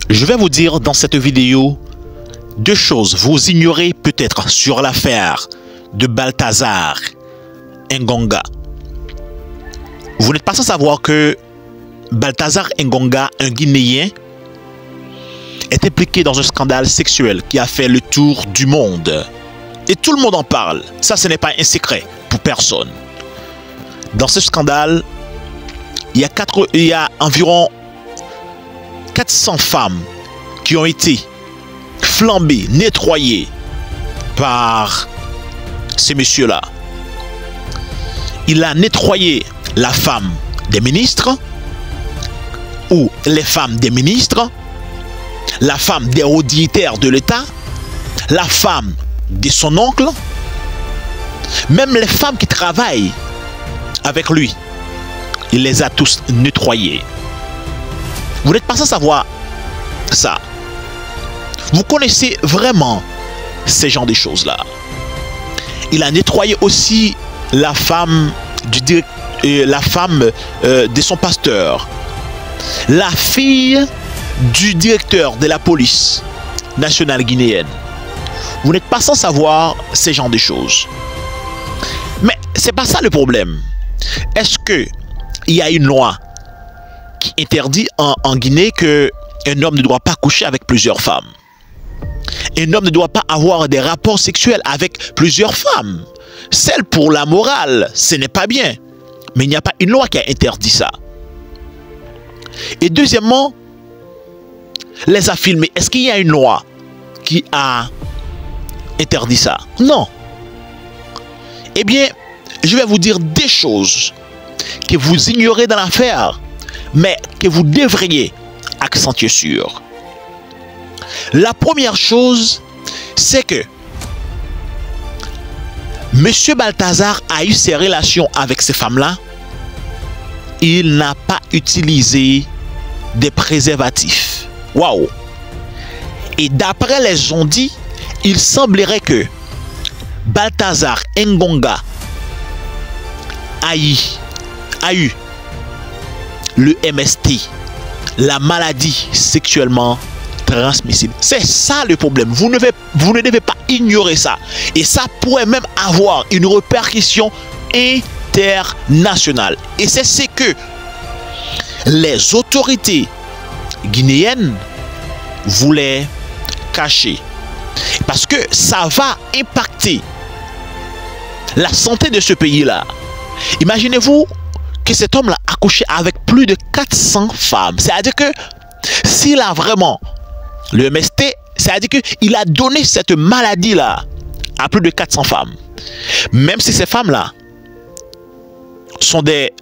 Je vais vous dire dans cette vidéo deux choses vous ignorez peut-être sur l'affaire de Balthazar Engonga. Vous n'êtes pas sans savoir que Balthazar Engonga, un Guinéen, est impliqué dans un scandale sexuel qui a fait le tour du monde. Et tout le monde en parle. Ça, ce n'est pas un secret pour personne. Dans ce scandale, il y a environ 400 femmes qui ont été flambées, nettoyées par ce monsieur-là. Il a nettoyé la femme des ministres ou les femmes des ministres, la femme des hauts dignitaires de l'État, la femme de son oncle, même les femmes qui travaillent avec lui. Il les a tous nettoyés. Vous n'êtes pas sans savoir ça. Vous connaissez vraiment ces genres de choses-là. Il a nettoyé aussi la femme de son pasteur, la fille du directeur de la police nationale guinéenne. Vous n'êtes pas sans savoir ces genres de choses. Mais c'est pas ça le problème. Est-ce que il y a une loi qui interdit en Guinée que un homme ne doit pas coucher avec plusieurs femmes? Un homme ne doit pas avoir des rapports sexuels avec plusieurs femmes. Celle pour la morale, ce n'est pas bien. Mais il n'y a pas une loi qui a interdit ça. Et deuxièmement, les a filmés. Est-ce qu'il y a une loi qui a interdit ça? Non. Eh bien, je vais vous dire des choses que vous ignorez dans l'affaire, mais que vous devriez accentuer sur. La première chose, c'est que Monsieur Balthazar a eu ses relations avec ces femmes-là. Il n'a pas utilisé des préservatifs. Waouh! Et d'après les on-dit, il semblerait que Balthazar Engonga a eu le MST, la maladie sexuellement transmissible. C'est ça le problème. Vous ne devez pas ignorer ça. Et ça pourrait même avoir une répercussion internationale. Et c'est ce que les autorités guinéennes voulaient cacher. Parce que ça va impacter la santé de ce pays-là. Imaginez-vous que cet homme-là a couché avec plus de 400 femmes. C'est-à-dire que s'il a vraiment le MST, c'est-à-dire qu'il a donné cette maladie-là à plus de 400 femmes. Même si ces femmes-là sont des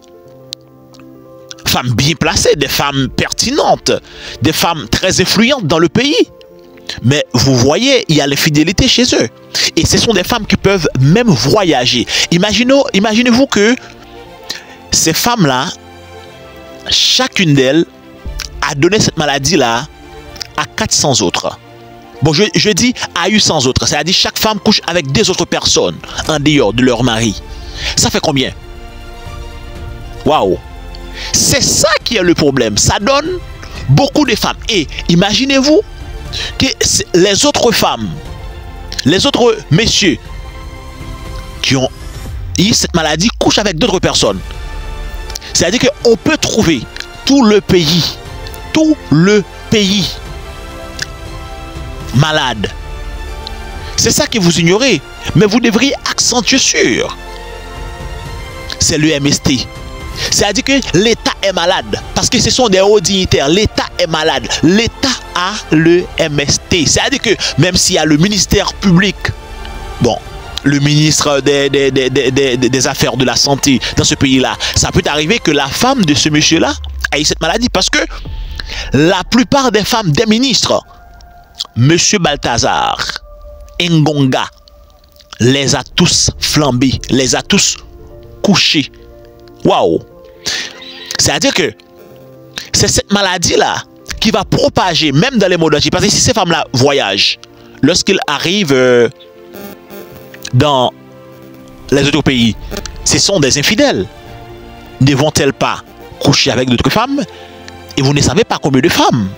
femmes bien placées, des femmes pertinentes, des femmes très influentes dans le pays. Mais vous voyez, il y a l'infidélité chez eux. Et ce sont des femmes qui peuvent même voyager. Imaginez-vous que ces femmes-là, chacune d'elles a donné cette maladie-là à 400 autres. Bon, je dis a eu 100 autres. C'est-à-dire chaque femme couche avec des autres personnes en dehors de leur mari. Ça fait combien? Waouh! C'est ça qui est le problème. Ça donne beaucoup de femmes. Et imaginez-vous que les autres femmes, les autres messieurs qui ont eu cette maladie couchent avec d'autres personnes. C'est-à-dire qu'on peut trouver tout le pays malade. C'est ça que vous ignorez, mais vous devriez accentuer sur. C'est le MST. C'est-à-dire que l'État est malade parce que ce sont des hauts dignitaires. L'État est malade. L'État a le MST. C'est-à-dire que même s'il y a le ministère public, bon, le ministre des Affaires de la Santé dans ce pays-là, ça peut arriver que la femme de ce monsieur-là ait cette maladie parce que la plupart des femmes des ministres, Monsieur Balthazar Engonga les a tous flambés, les a tous couchés. Waouh! C'est-à-dire que c'est cette maladie-là qui va propager même dans les modes d'agir. Parce que si ces femmes-là voyagent, lorsqu'ils arrivent dans les autres pays, ce sont des infidèles. Ne vont-elles pas coucher avec d'autres femmes? Et vous ne savez pas combien de femmes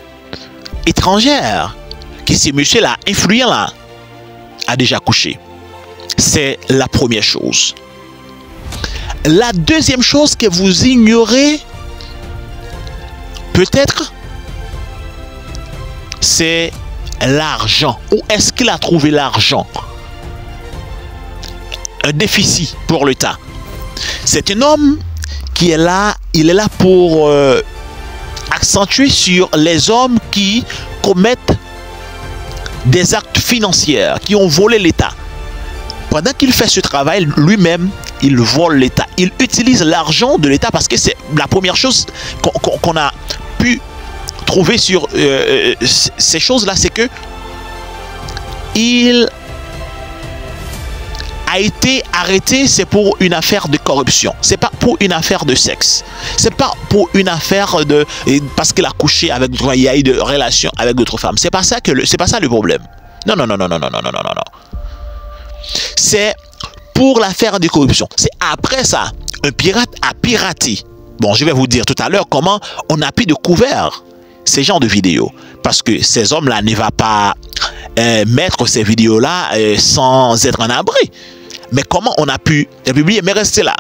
étrangère que ce monsieur-là, influent-là, a déjà couché. C'est la première chose. La deuxième chose que vous ignorez, peut-être, c'est l'argent. Où est-ce qu'il a trouvé l'argent? Un déficit pour l'État. C'est un homme qui est là, il est là pour accentuer sur les hommes qui commettent des actes financiers, qui ont volé l'État. Pendant qu'il fait ce travail, lui-même, il vole l'État. Il utilise l'argent de l'État parce que c'est la première chose qu'on a pu trouver sur ces choses-là, c'est que il a été arrêté, c'est pour une affaire de corruption. C'est pas pour une affaire de sexe. C'est pas pour une affaire de parce qu'il a couché avec, il y a eu de relations avec d'autres femmes. C'est pas ça le problème. Non. C'est pour l'affaire de corruption. C'est après ça, un pirate a piraté. Bon, je vais vous dire tout à l'heure comment on a pu découvrir ces genres de vidéos. Parce que ces hommes-là ne vont pas mettre ces vidéos-là sans être en abri. Mais comment on a pu les publier, mais rester là?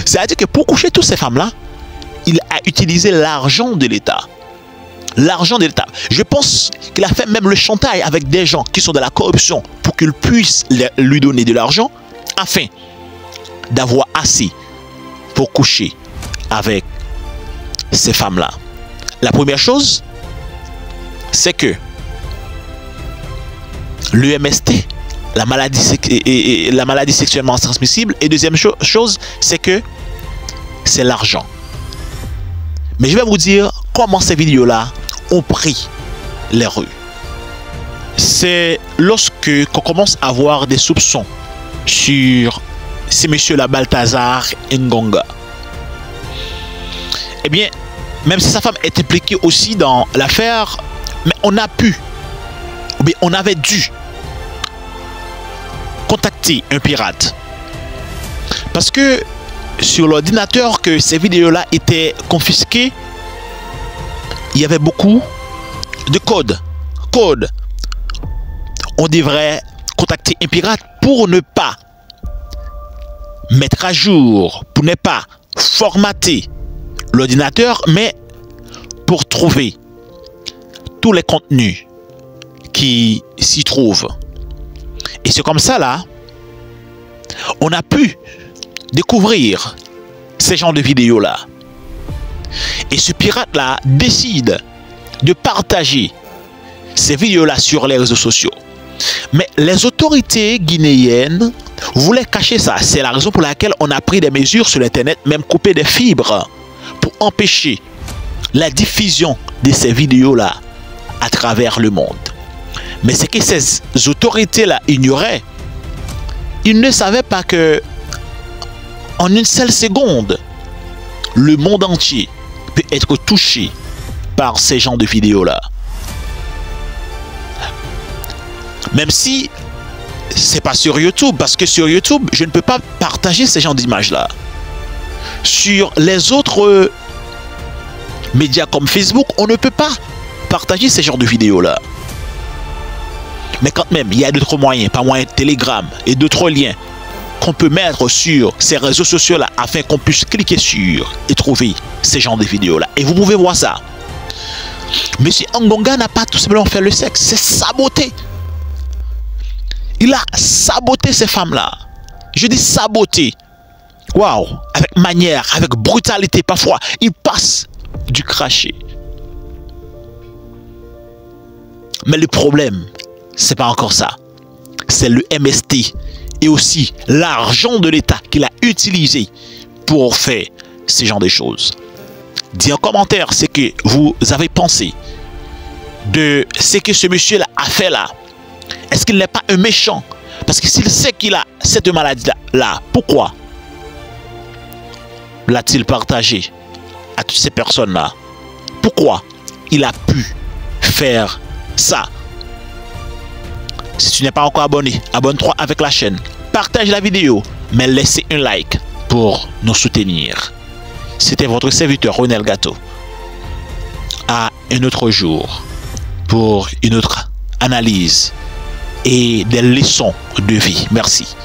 C'est-à-dire que pour coucher toutes ces femmes-là, il a utilisé l'argent de l'État. L'argent de l'État. Je pense qu'il a fait même le chantage avec des gens qui sont dans la corruption pour qu'ils puissent lui donner de l'argent afin d'avoir assez pour coucher avec ces femmes-là. La première chose, c'est que le MST, la maladie sexuellement transmissible, et deuxième chose, c'est que c'est l'argent. Mais je vais vous dire comment ces vidéos-là ont pris les rues. C'est lorsque qu'on commence à avoir des soupçons sur ces messieurs-là, Balthazar Ngonga. Eh bien, même si sa femme est impliquée aussi dans l'affaire, mais on a pu, ou bien on avait dû contacter un pirate. Parce que sur l'ordinateur que ces vidéos-là étaient confisquées, il y avait beaucoup de codes. On devrait contacter un pirate pour ne pas mettre à jour, pour ne pas formater l'ordinateur, mais pour trouver tous les contenus qui s'y trouvent. Et c'est comme ça là, on a pu découvrir ces genres de vidéos là. Et ce pirate là décide de partager ces vidéos là sur les réseaux sociaux. Mais les autorités guinéennes voulaient cacher ça. C'est la raison pour laquelle on a pris des mesures sur l'internet, même couper des fibres pour empêcher la diffusion de ces vidéos là à travers le monde. Mais ce que ces autorités là ignoraient, ils ne savaient pas que en une seule seconde, le monde entier peut être touché par ces genres de vidéos là. Même si c'est pas sur YouTube, parce que sur YouTube, je ne peux pas partager ces genres d'images là. Sur les autres médias comme Facebook, on ne peut pas partager ces genres de vidéos là. Mais quand même, il y a d'autres moyens, par moyen de Telegram et d'autres liens qu'on peut mettre sur ces réseaux sociaux là afin qu'on puisse cliquer sur et trouver ces genres de vidéos là. Et vous pouvez voir ça. Monsieur Ngonga n'a pas tout simplement fait le sexe, c'est saboté. Il a saboté ces femmes-là. Je dis saboté. Waouh! Avec manière, avec brutalité parfois. Il passe du crachet. Mais le problème, c'est pas encore ça. C'est le MST et aussi l'argent de l'État qu'il a utilisé pour faire ce genre de choses. Dis en commentaire ce que vous avez pensé de ce que ce monsieur-là a fait là. Est-ce qu'il n'est pas un méchant? Parce que s'il sait qu'il a cette maladie-là, pourquoi l'a-t-il partagé à toutes ces personnes-là? Pourquoi il a pu faire ça? Si tu n'es pas encore abonné, abonne-toi avec la chaîne. Partage la vidéo, mais laissez un like pour nous soutenir. C'était votre serviteur Ronel Gâteau. À un autre jour. pour une autre analyse et des leçons de vie. Merci.